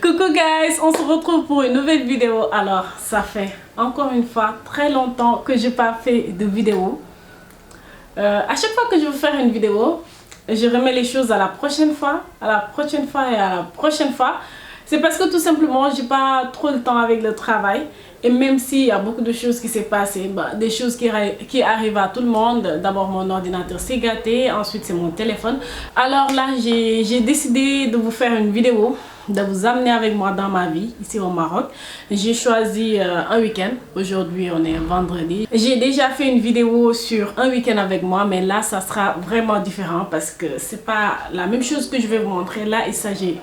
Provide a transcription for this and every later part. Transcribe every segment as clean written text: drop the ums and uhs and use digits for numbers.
Coucou guys, on se retrouve pour une nouvelle vidéo. Alors ça fait encore une fois très longtemps que je n'ai pas fait de vidéo. À chaque fois que je veux faire une vidéo, je remets les choses à la prochaine fois, à la prochaine fois et à la prochaine fois. C'est parce que tout simplement, j'ai pas trop le temps avec le travail. Et même s'il y a beaucoup de choses qui s'est passé, des choses qui arrivent à tout le monde. D'abord, mon ordinateur s'est gâté. Ensuite, c'est mon téléphone. Alors là, j'ai décidé de vous faire une vidéo, de vous amener avec moi dans ma vie ici au Maroc. J'ai choisi un week-end. Aujourd'hui, on est vendredi. J'ai déjà fait une vidéo sur un week-end avec moi, mais là, ça sera vraiment différent parce que c'est pas la même chose que je vais vous montrer. Là, il s'agit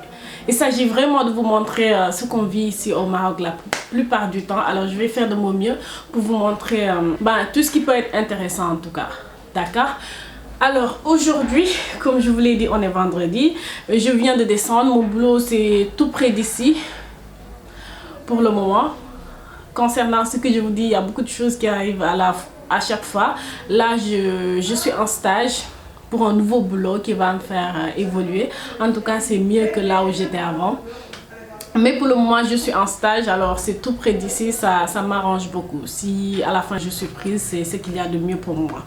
vraiment de vous montrer ce qu'on vit ici au Maroc la plupart du temps. Alors, je vais faire de mon mieux pour vous montrer tout ce qui peut être intéressant en tout cas. D'accord? Alors aujourd'hui, comme je vous l'ai dit, on est vendredi. Je viens de descendre. Mon boulot, c'est tout près d'ici pour le moment. Concernant ce que je vous dis, il y a beaucoup de choses qui arrivent à chaque fois. Là, je suis en stage pour un nouveau boulot qui va me faire évoluer. En tout cas, c'est mieux que là où j'étais avant. Mais pour le moment, je suis en stage, alors c'est tout près d'ici, ça m'arrange beaucoup. Si à la fin je suis prise, c'est ce qu'il y a de mieux pour moi.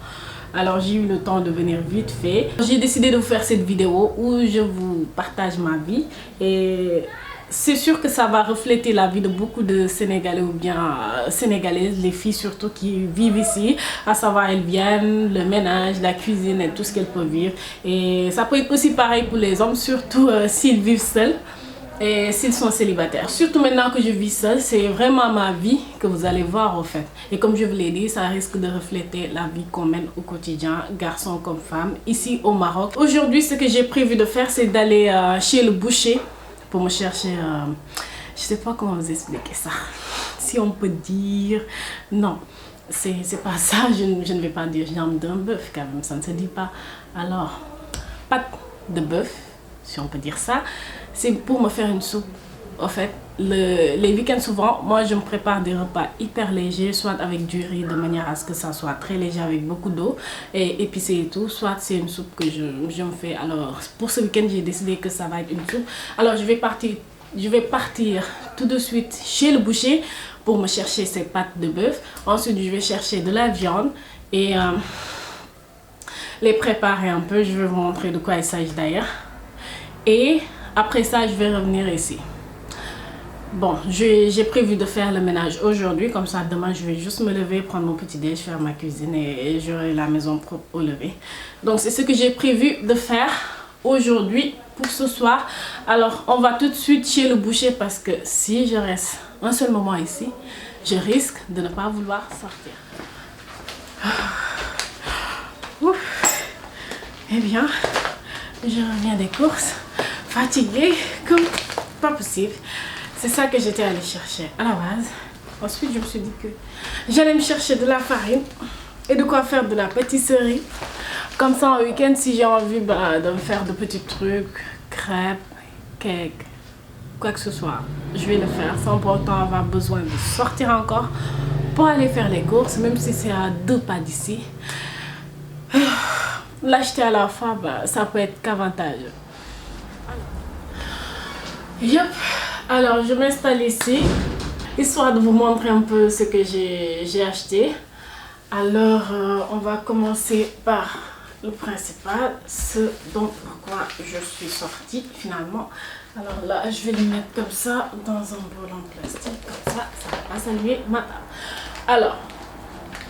Alors j'ai eu le temps de venir vite fait. J'ai décidé de vous faire cette vidéo où je vous partage ma vie. Et c'est sûr que ça va refléter la vie de beaucoup de Sénégalais ou bien Sénégalaises, les filles surtout qui vivent ici. À savoir, elles viennent, le ménage, la cuisine et tout ce qu'elles peuvent vivre. Et ça peut être aussi pareil pour les hommes, surtout s'ils vivent seuls. Et s'ils sont célibataires. Surtout maintenant que je vis seule, c'est vraiment ma vie que vous allez voir au fait. Et comme je vous l'ai dit, ça risque de refléter la vie qu'on mène au quotidien, garçons comme femmes, ici au Maroc. Aujourd'hui, ce que j'ai prévu de faire, c'est d'aller chez le boucher pour me chercher... je sais pas comment vous expliquer ça. Si on peut dire... Non, c'est pas ça. Je ne vais pas dire jambe d'un bœuf, quand même, ça ne se dit pas. Alors, pâte de bœuf, si on peut dire ça, c'est pour me faire une soupe. En fait, les week-ends souvent, moi je me prépare des repas hyper légers, soit avec du riz de manière à ce que ça soit très léger avec beaucoup d'eau et épicé et tout, soit c'est une soupe que je me fais. Alors pour ce week-end, j'ai décidé que ça va être une soupe. Alors je vais partir tout de suite chez le boucher pour me chercher ces pâtes de bœuf. Ensuite, je vais chercher de la viande et les préparer un peu. Je vais vous montrer de quoi il s'agit d'ailleurs. Et après ça, je vais revenir ici. Bon, j'ai prévu de faire le ménage aujourd'hui. Comme ça, demain, je vais juste me lever, prendre mon petit déj, faire ma cuisine et j'aurai la maison propre au lever. Donc, c'est ce que j'ai prévu de faire aujourd'hui pour ce soir. Alors, on va tout de suite chez le boucher parce que si je reste un seul moment ici, je risque de ne pas vouloir sortir. Ouf. Eh bien, je reviens des courses. Fatiguée comme pas possible. C'est ça que j'étais allée chercher à la base. Ensuite, je me suis dit que j'allais me chercher de la farine et de quoi faire de la pâtisserie. Comme ça, en week-end, si j'ai envie de me faire de petits trucs, crêpes, cakes, quoi que ce soit, je vais le faire sans pour autant avoir besoin de sortir encore pour aller faire les courses, même si c'est à 2 pas d'ici. L'acheter à la fois, ça peut être qu'avantageux. Yep. Alors je m'installe ici histoire de vous montrer un peu ce que j'ai acheté. Alors on va commencer par le principal, ce dont pourquoi je suis sortie finalement. Alors là, je vais les mettre comme ça dans un bol en plastique, comme ça va pas saluer ma table. Alors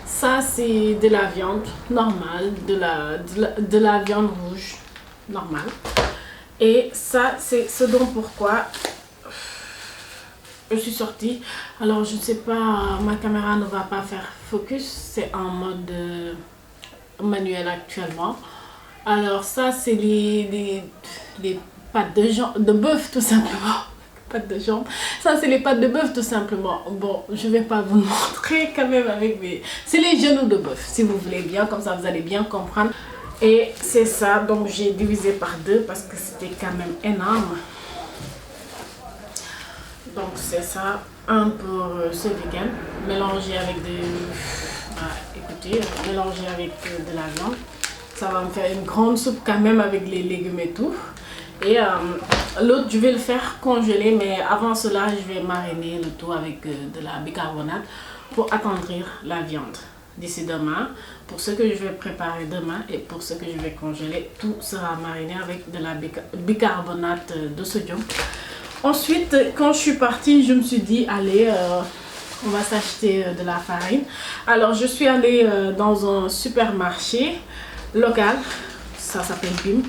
ça, c'est de la viande normale, de la viande rouge normale. Et ça, c'est ce dont pourquoi je suis sortie. Alors, je ne sais pas, ma caméra ne va pas faire focus. C'est en mode manuel actuellement. Alors, ça, c'est les pâtes de bœuf, tout simplement. Pâtes de jambes. Ça, c'est les pâtes de bœuf, tout simplement. Bon, je ne vais pas vous le montrer quand même avec mes... C'est les genoux de bœuf, si vous voulez bien. Comme ça, vous allez bien comprendre. Et c'est ça, donc j'ai divisé par 2 parce que c'était quand même énorme. Donc c'est ça, un pour ce week-end, mélangé avec mélangé avec de la viande. Ça va me faire une grande soupe quand même avec les légumes et tout. Et l'autre, je vais le faire congeler, mais avant cela, je vais mariner le tout avec de la bicarbonate pour attendrir la viande. D'ici demain, pour ce que je vais préparer demain et pour ce que je vais congeler, tout sera mariné avec de la bicarbonate de sodium. Ensuite, quand je suis partie, je me suis dit, allez, on va s'acheter de la farine. Alors, je suis allée dans un supermarché local, ça s'appelle BIM.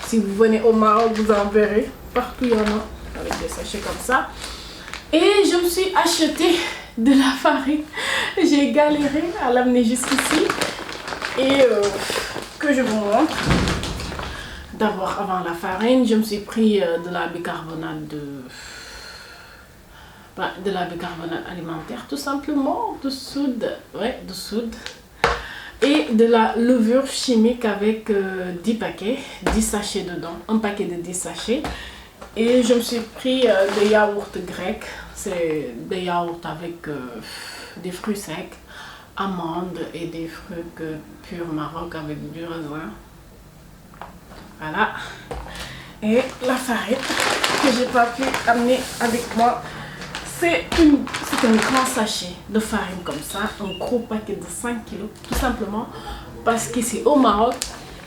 Si vous venez au Maroc, vous en verrez. Partout, il y en a avec des sachets comme ça. Et je me suis acheté de la farine. J'ai galéré à l'amener jusqu'ici. Et que je vous montre. D'abord, avant la farine, je me suis pris de la bicarbonate de la bicarbonate alimentaire, tout simplement, de soude. Ouais, de soude. Et de la levure chimique avec 10 paquets, 10 sachets dedans, un paquet de 10 sachets. Et je me suis pris des yaourts grecs, c'est des yaourts avec des fruits secs, amandes et des fruits pur Maroc avec du raisin. Voilà. Et la farine que j'ai pas pu amener avec moi, c'est un grand sachet de farine comme ça, un gros paquet de 5 kilos, tout simplement parce qu'ici au Maroc,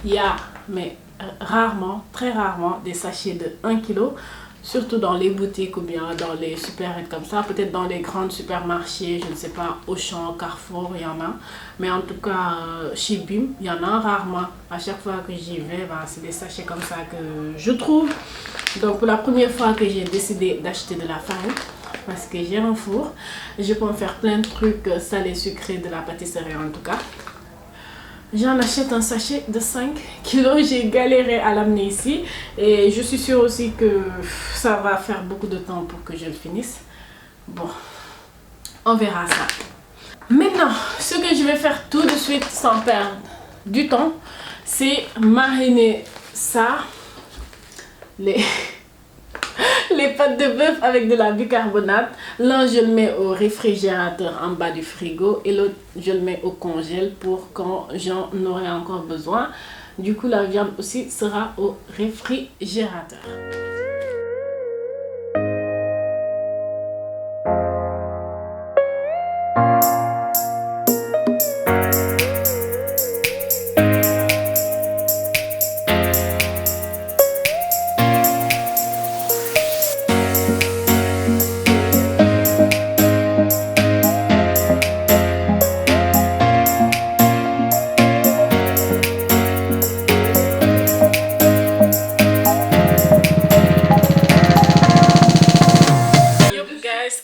il y a, mais rarement, très rarement, des sachets de 1 kilo, surtout dans les boutiques ou bien dans les supermarchés comme ça, peut-être dans les grands supermarchés, je ne sais pas, Auchan, Carrefour, il y en a, mais en tout cas chez BIM, il y en a rarement. À chaque fois que j'y vais, ben, c'est des sachets comme ça que je trouve. Donc pour la première fois que j'ai décidé d'acheter de la farine, parce que j'ai un four, je peux en faire plein de trucs salés, sucrés, de la pâtisserie en tout cas. J'en achète un sachet de 5 kilos, j'ai galéré à l'amener ici et je suis sûre aussi que ça va faire beaucoup de temps pour que je le finisse. Bon, on verra ça. Maintenant, ce que je vais faire tout de suite sans perdre du temps, c'est mariner ça, les pâtes de bœuf avec de la bicarbonate. L'un, je le mets au réfrigérateur en bas du frigo et l'autre, je le mets au congèle pour quand j'en aurai encore besoin. Du coup, la viande aussi sera au réfrigérateur.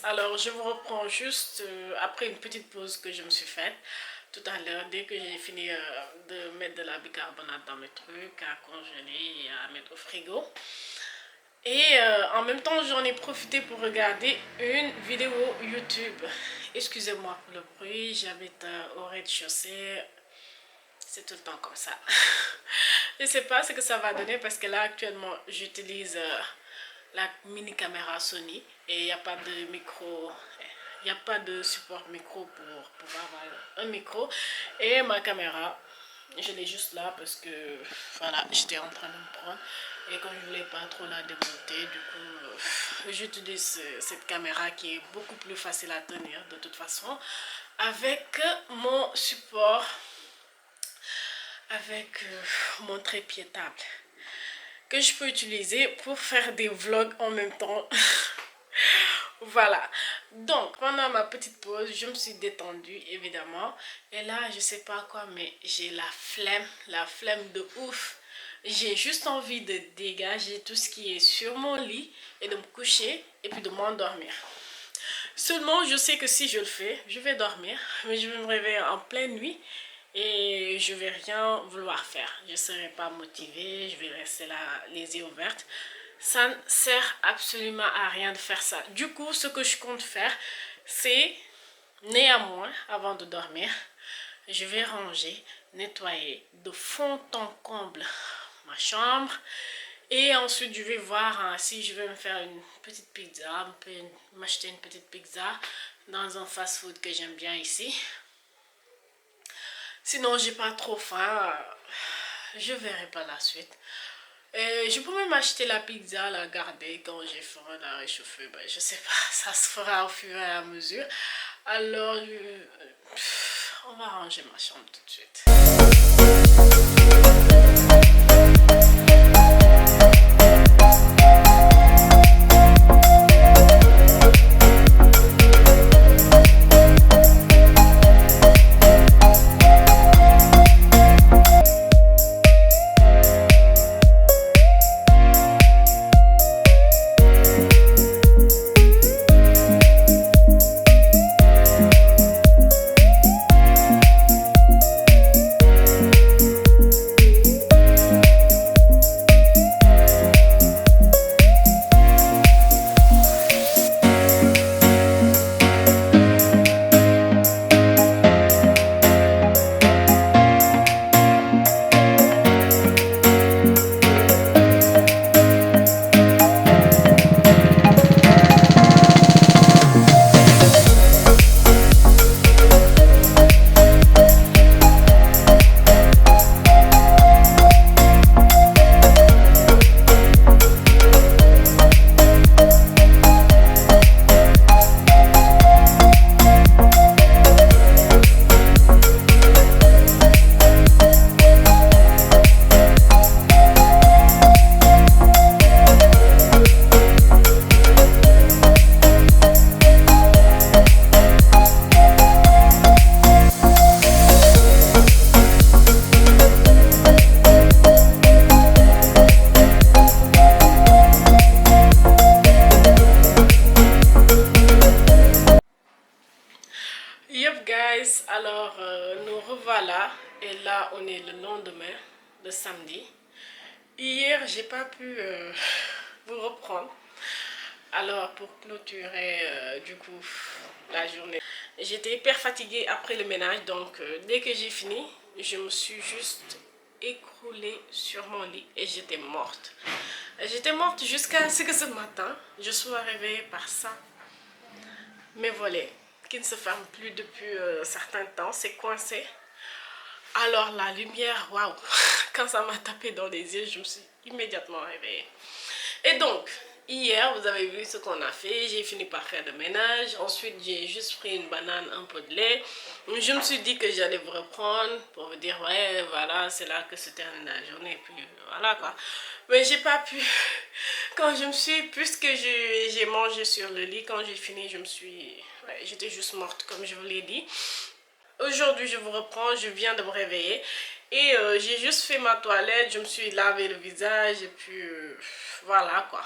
Alors je vous reprends juste après une petite pause que je me suis faite tout à l'heure, dès que j'ai fini de mettre de la bicarbonate dans mes trucs, à congeler et à mettre au frigo. Et en même temps j'en ai profité pour regarder une vidéo YouTube. Excusez-moi pour le bruit, j'habite au rez-de-chaussée. C'est tout le temps comme ça. Je ne sais pas ce que ça va donner parce que là actuellement j'utilise la mini caméra Sony et il n'y a pas de micro, il n'y a pas de support micro pour pouvoir avoir un micro. Et ma caméra, je l'ai juste là parce que voilà, j'étais en train de me prendre et comme je voulais pas trop la démonter, du coup j'utilise cette caméra qui est beaucoup plus facile à tenir de toute façon avec mon support, avec mon trépied table que je peux utiliser pour faire des vlogs en même temps. Voilà, donc pendant ma petite pause je me suis détendue évidemment et là je sais pas quoi mais j'ai la flemme de ouf. J'ai juste envie de dégager tout ce qui est sur mon lit et de me coucher et puis de m'endormir. Seulement je sais que si je le fais je vais dormir mais je vais me réveiller en pleine nuit et je vais rien vouloir faire. Je ne serai pas motivée, je vais rester là les yeux ouverts. Ça ne sert absolument à rien de faire ça. Du coup, ce que je compte faire, c'est néanmoins, avant de dormir, je vais ranger, nettoyer de fond en comble ma chambre. Et ensuite, je vais voir si je vais me faire une petite pizza, m'acheter une petite pizza dans un fast-food que j'aime bien ici. Sinon, j'ai pas trop faim, je verrai pas la suite. Je peux même acheter la pizza, la garder quand j'ai faim, la réchauffer. Ben, je sais pas, ça se fera au fur et à mesure. Alors, on va ranger ma chambre tout de suite. Yup guys, alors nous revoilà et là on est le lendemain, le samedi. Hier j'ai pas pu vous reprendre, alors pour clôturer du coup la journée. J'étais hyper fatiguée après le ménage, donc dès que j'ai fini, je me suis juste écroulée sur mon lit et j'étais morte. J'étais morte jusqu'à ce que ce matin je sois réveillée par ça. Mes volets qui ne se ferment plus depuis certains temps, c'est coincé. Alors la lumière, waouh, quand ça m'a tapé dans les yeux, je me suis immédiatement réveillée. Et donc, hier, vous avez vu ce qu'on a fait. J'ai fini par faire le ménage. Ensuite, j'ai juste pris une banane, un peu de lait. Je me suis dit que j'allais vous reprendre pour vous dire, ouais, voilà, c'est là que se termine la journée. Et puis, voilà quoi. Mais j'ai pas pu. Quand je me suis, puisque j'ai mangé sur le lit, quand j'ai fini, je me suis... Ouais, j'étais juste morte, comme je vous l'ai dit. Aujourd'hui, je vous reprends, je viens de me réveiller. Et j'ai juste fait ma toilette, je me suis lavé le visage et puis voilà quoi.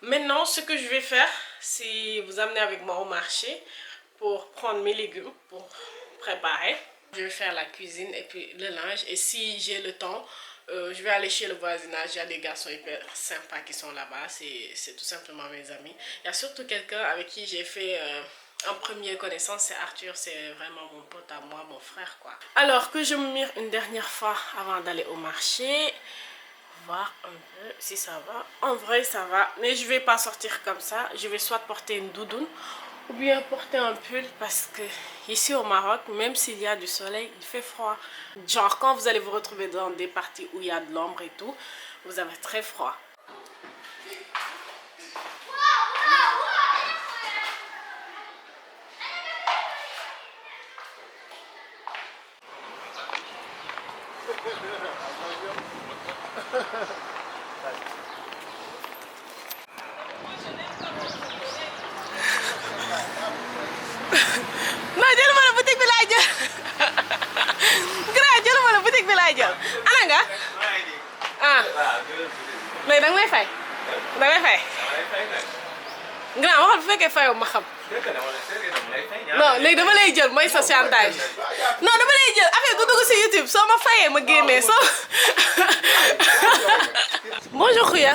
Maintenant, ce que je vais faire, c'est vous amener avec moi au marché pour prendre mes légumes, pour préparer. Je vais faire la cuisine et puis le linge. Et si j'ai le temps, je vais aller chez le voisinage. Il y a des garçons hyper sympas qui sont là-bas. C'est tout simplement mes amis. Il y a surtout quelqu'un avec qui j'ai fait... en première connaissance, c'est Arthur, c'est vraiment mon pote à moi, mon frère quoi. Alors que je me mire une dernière fois avant d'aller au marché, voir un peu si ça va. En vrai ça va, mais je vais pas sortir comme ça. Je vais soit porter une doudoune ou bien porter un pull parce que ici au Maroc, même s'il y a du soleil, il fait froid. Genre quand vous allez vous retrouver dans des parties où il y a de l'ombre et tout, vous avez très froid. Non, jëluma la boutique bi laay jël. Grand jëluma la boutique bi laay jël. Ana nga? Ah. Mais danga may fay. Danga may fay. Grand waxal bu fekkee fayoo ma xam. Non, léegi dama lay jël mooy sa chantage. Non, dama lay jël affaire du dugg si YouTube soo ma fayee ma génnee soo. Bonjour Khouya.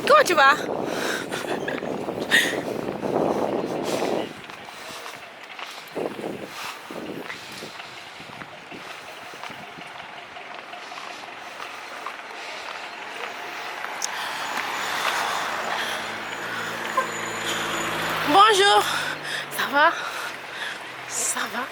Comment tu vas? Bonjour, ça va? Ça va?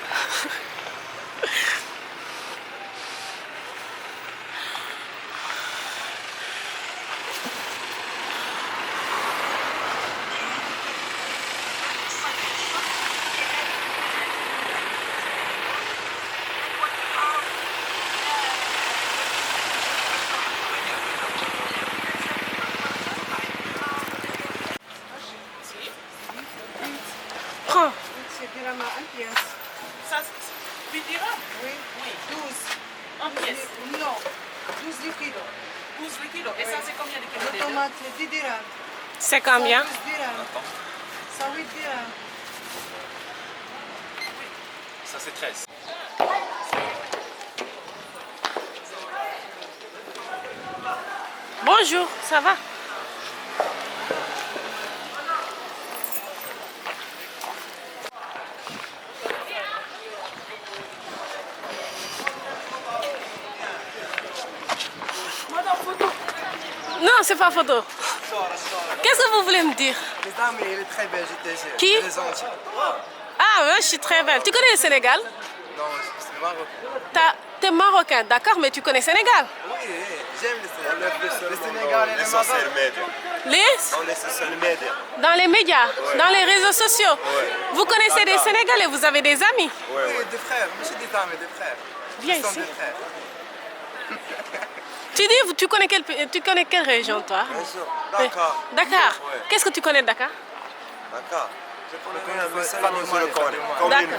francs. C'est dirham en pièce. Ça, c'est 8 dirhams? Oui. Oui. 12. En pièces. Non. 12 le kilo. 12 le kilo. Et ça, c'est combien de kilos Les déjà? tomates, 10 dirhams. C'est combien? 12 dirhams. 108 dirhams. Ça c'est 13. Bonjour, ça va? Non, c'est pas photo. Qu'est-ce que vous voulez me dire? Les dames, elle est très belle, j'étais sûr. Qui? Elle est gentille. Ah ouais, je suis très belle. Tu connais le Sénégal? Non, c'est marocain. T'es marocain, d'accord, mais tu connais Sénégal? Oui, j'aime le Sénégal et le Maroc. Les? On est sur le média. Dans les médias, dans les réseaux sociaux. Vous connaissez des Sénégalais, vous avez des amis? Oui, des frères. Moi, j'ai des dames et des frères. Viens Ils sont ici. des frères. Tu connais quelle région, toi? Bien sûr. D'accord. Dakar. Ouais. Qu'est-ce que tu connais de Dakar? D'accord. Je connais un peu ça, mais je le connais. D'accord.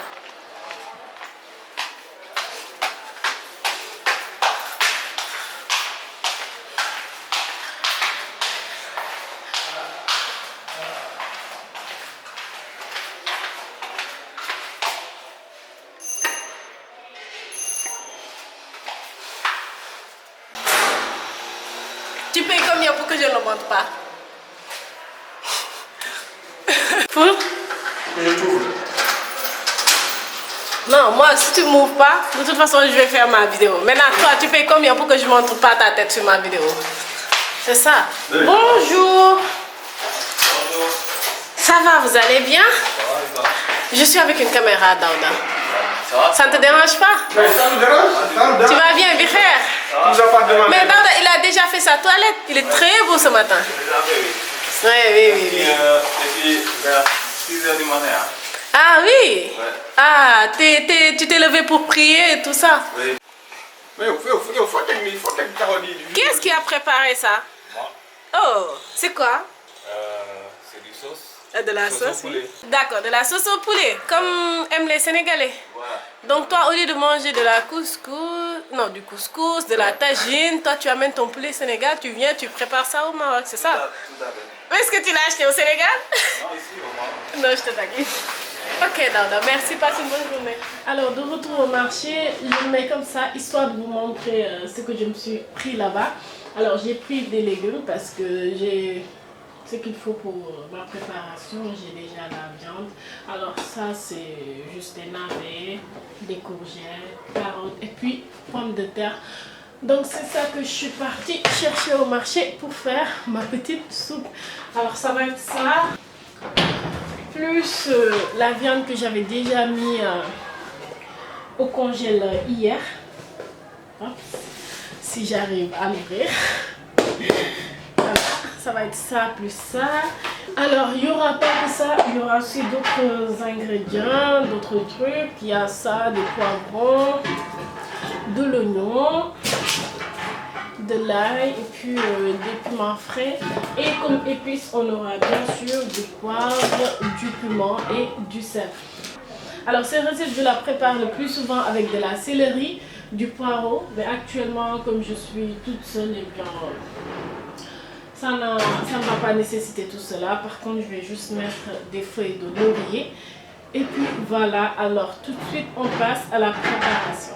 Tu payes combien pour que je ne le montre pas? Pour? Non, moi, si tu ne m'ouvres pas, de toute façon, je vais faire ma vidéo. Maintenant, toi, tu payes combien pour que je ne montre pas ta tête sur ma vidéo? C'est ça. Oui. Bonjour. Bonjour. Ça va, vous allez bien? Ça va. Je suis avec une caméra, Daouda. Ça va? Ça ne te dérange pas? Mais ça nous dérange? Tu vas bien, Bicher? Mais Daouda, il a déjà fait sa toilette. Il est très beau ce matin. Oui, oui, oui. Et puis, vers 6h du matin. Hein. Ah oui? Ouais. Ah, tu t'es levé pour prier et tout ça? Oui. Mais il faut que Qui est-ce qui a préparé ça? Moi, Oh, c'est quoi? c'est du sauce. De la Sauce sauce, au poulet. oui. D'accord, de la sauce au poulet, comme aiment les Sénégalais. Voilà. Donc toi, au lieu de manger de la couscous, non, du couscous, de la tagine, toi tu amènes ton poulet Sénégal, tu viens, tu prépares ça au Maroc, c'est ça? Tout à fait. Où est-ce que tu l'as acheté au Sénégal? Non, ici au Maroc. Non, je te taquine. Ok, Daouda, merci, passe une bonne journée. Alors, de retour au marché, je le mets comme ça, histoire de vous montrer ce que je me suis pris là-bas. Alors, j'ai pris des légumes parce que j'ai ce qu'il faut pour ma préparation. J'ai déjà la viande. Alors, ça, c'est juste des navets, des courgettes, carottes et puis pommes de terre. Donc, c'est ça que je suis partie chercher au marché pour faire ma petite soupe. Alors, ça va être ça. Plus la viande que j'avais déjà mis au congèle hier. Hop, si j'arrive à l'ouvrir. Voilà, ça va être ça plus ça. Alors, il n'y aura pas que ça, il y aura aussi d'autres ingrédients, d'autres trucs. Il y a ça, des poivrons, de l'oignon, de l'ail et puis des piments frais. Et comme épices, on aura bien sûr du poivre, du piment et du sel. Alors ces recettes, je la prépare le plus souvent avec de la céleri, du poireau. Mais actuellement, comme je suis toute seule, et bien, ça ne va pas nécessiter tout cela. Par contre, je vais juste mettre des feuilles de laurier. Et puis voilà, alors tout de suite, on passe à la préparation.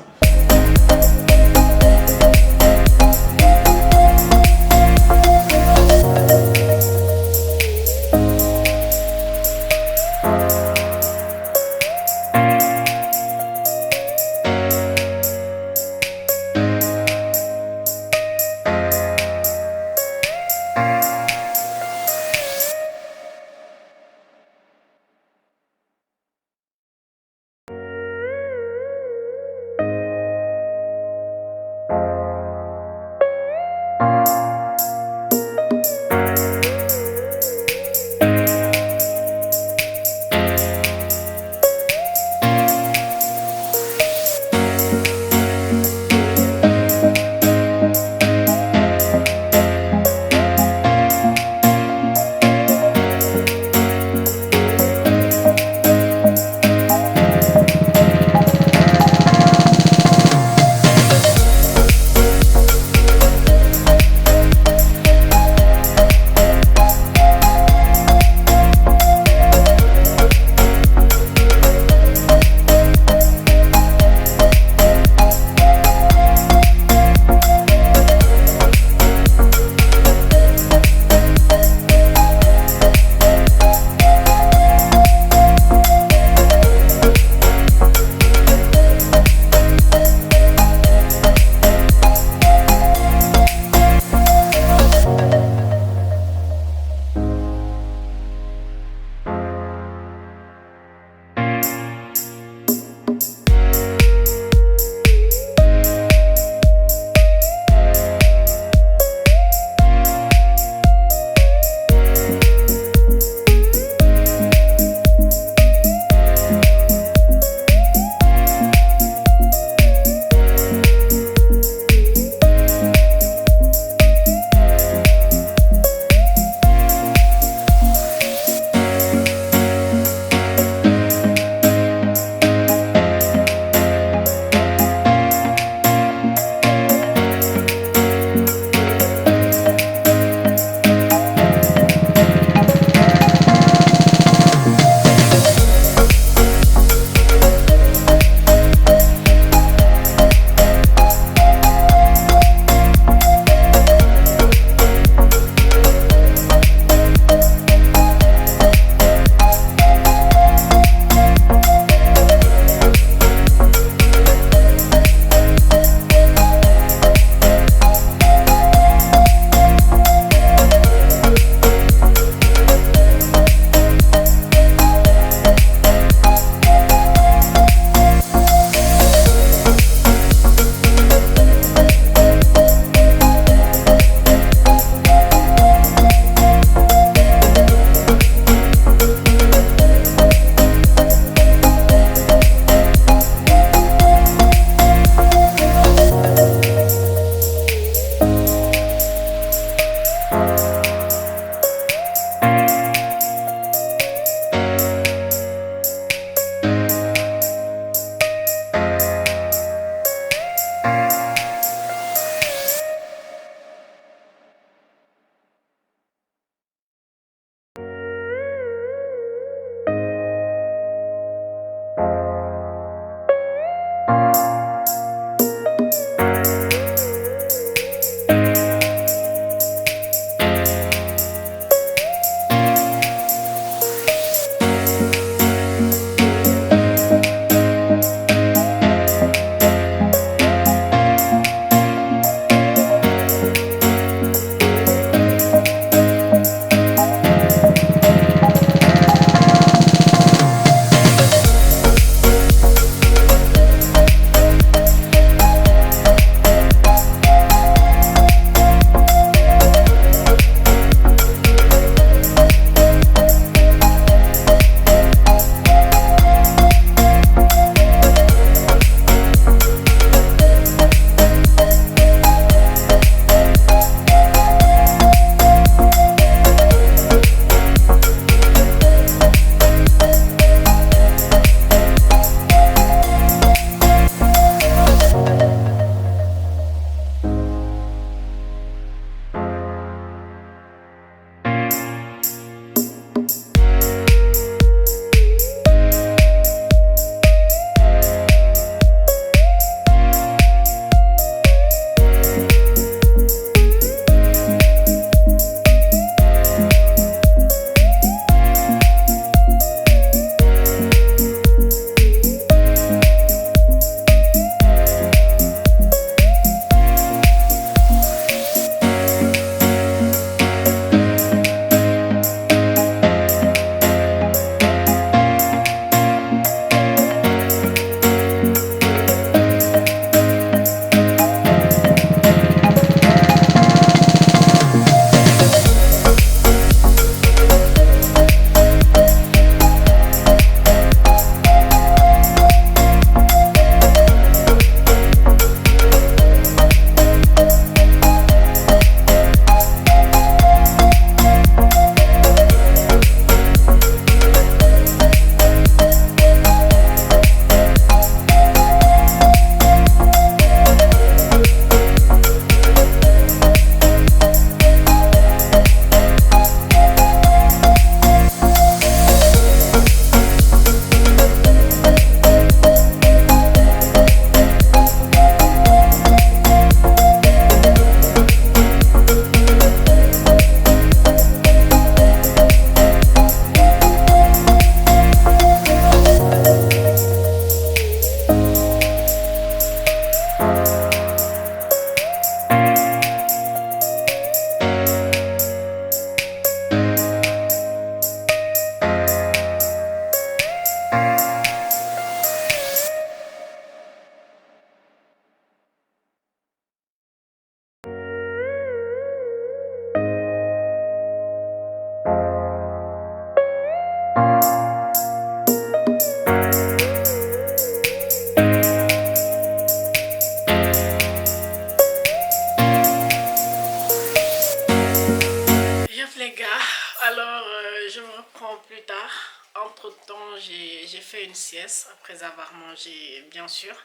entre-temps, j'ai fait une sieste après avoir mangé, bien sûr.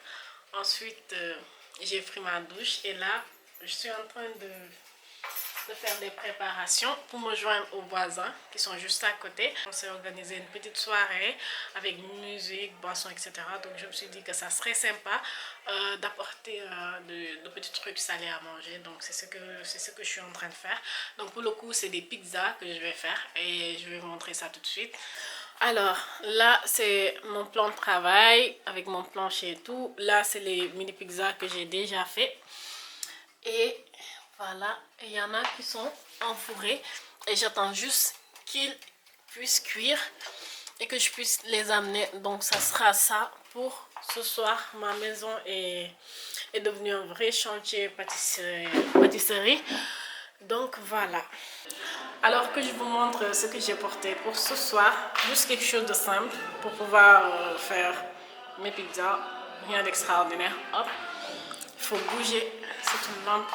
Ensuite, j'ai pris ma douche et là, je suis en train de faire des préparations pour me joindre aux voisins qui sont juste à côté. On s'est organisé une petite soirée avec musique, boissons, etc. Donc je me suis dit que ça serait sympa d'apporter de petits trucs salés à manger. Donc c'est ce que je suis en train de faire. Donc pour le coup, c'est des pizzas que je vais faire et je vais vous montrer ça tout de suite. Alors là, c'est mon plan de travail avec mon plancher et tout. Là, c'est les mini pizzas que j'ai déjà fait. Et voilà, il y en a qui sont enfourrés et j'attends juste qu'ils puissent cuire et que je puisse les amener. Donc ça sera ça pour ce soir. Ma maison est devenue un vrai chantier pâtisserie. Donc voilà. Alors que je vous montre ce que j'ai porté pour ce soir, juste quelque chose de simple pour pouvoir faire mes pizzas, rien d'extraordinaire. Hop, il faut bouger, c'est une lampe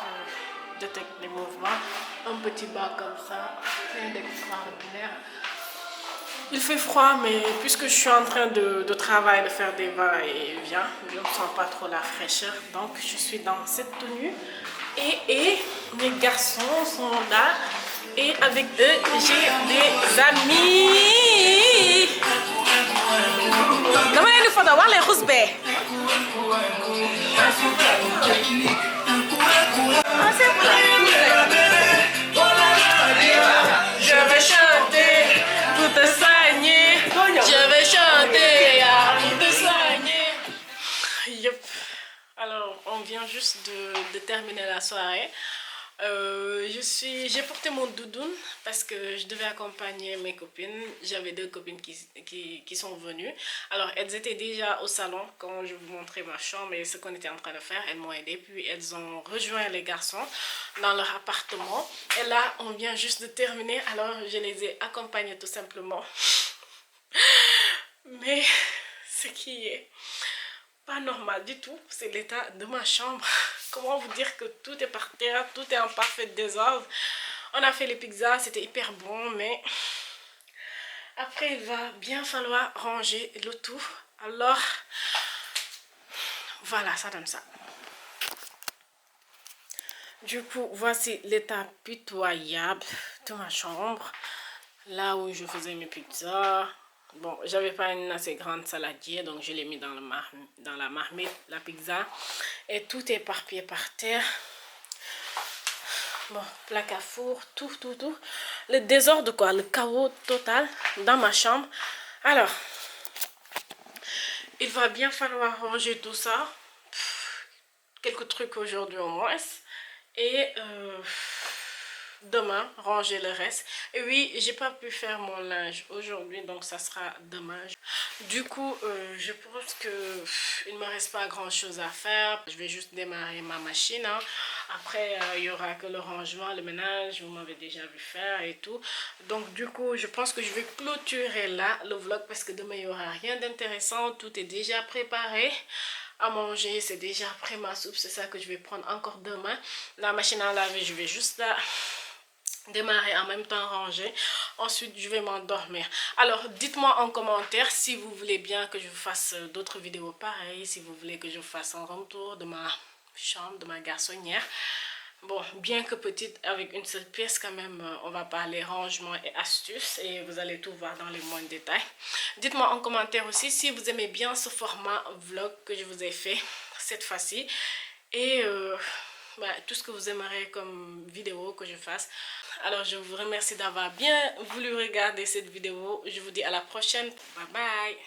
détecte les mouvements, un petit bas comme ça, rien d'extraordinaire. Il fait froid, mais puisque je suis en train de travailler, de faire des va-et-vient, je ne sens pas trop la fraîcheur, donc je suis dans cette tenue et mes garçons sont là et avec eux j'ai des amis. Comment il faut d'avoir les rousses baies? Je vais chanter pour te soigner. Je vais chanter pour te soigner. Yep. Alors, on vient juste de terminer la soirée. J'ai porté mon doudoune parce que je devais accompagner mes copines. J'avais 2 copines qui sont venues. Alors elles étaient déjà au salon quand je vous montrais ma chambre et ce qu'on était en train de faire. Elles m'ont aidé, puis elles ont rejoint les garçons dans leur appartement. Et là on vient juste de terminer, alors je les ai accompagnées tout simplement. Mais ce qui est pas normal du tout, c'est l'état de ma chambre. Comment vous dire que tout est par terre, tout est en parfait désordre. On a fait les pizzas, c'était hyper bon, mais après il va bien falloir ranger le tout. Alors voilà, ça donne ça. Du coup, voici l'état pitoyable de ma chambre. Là où je faisais mes pizzas. Bon, j'avais pas une assez grande saladier, donc je l'ai mis dans la marmite, la pizza. Et tout est éparpillé par terre. Bon, plaque à four, tout. Le désordre quoi, le chaos total dans ma chambre. Alors, il va bien falloir ranger tout ça. Quelques trucs aujourd'hui au moins. Et demain ranger le reste. Et oui, j'ai pas pu faire mon linge aujourd'hui, donc ça sera demain. Du coup je pense que il me reste pas grand chose à faire. Je vais juste démarrer ma machine, hein. Après il y aura que le rangement, le ménage, vous m'avez déjà vu faire et tout. Donc du coup je pense que je vais clôturer là le vlog parce que demain il y aura rien d'intéressant. Tout est déjà préparé à manger, c'est déjà prêt ma soupe, c'est ça que je vais prendre encore demain. La machine à laver, je vais juste la démarrer en même temps ranger. Ensuite je vais m'endormir. Alors dites-moi en commentaire si vous voulez bien que je vous fasse d'autres vidéos pareilles, si vous voulez que je vous fasse un retour de ma chambre, de ma garçonnière. Bon, bien que petite, avec une seule pièce quand même, on va parler rangement et astuces et vous allez tout voir dans les moindres détails. Dites-moi en commentaire aussi si vous aimez bien ce format vlog que je vous ai fait cette fois-ci et tout ce que vous aimeriez comme vidéo que je fasse. Alors je vous remercie d'avoir bien voulu regarder cette vidéo. Je vous dis à la prochaine. Bye bye.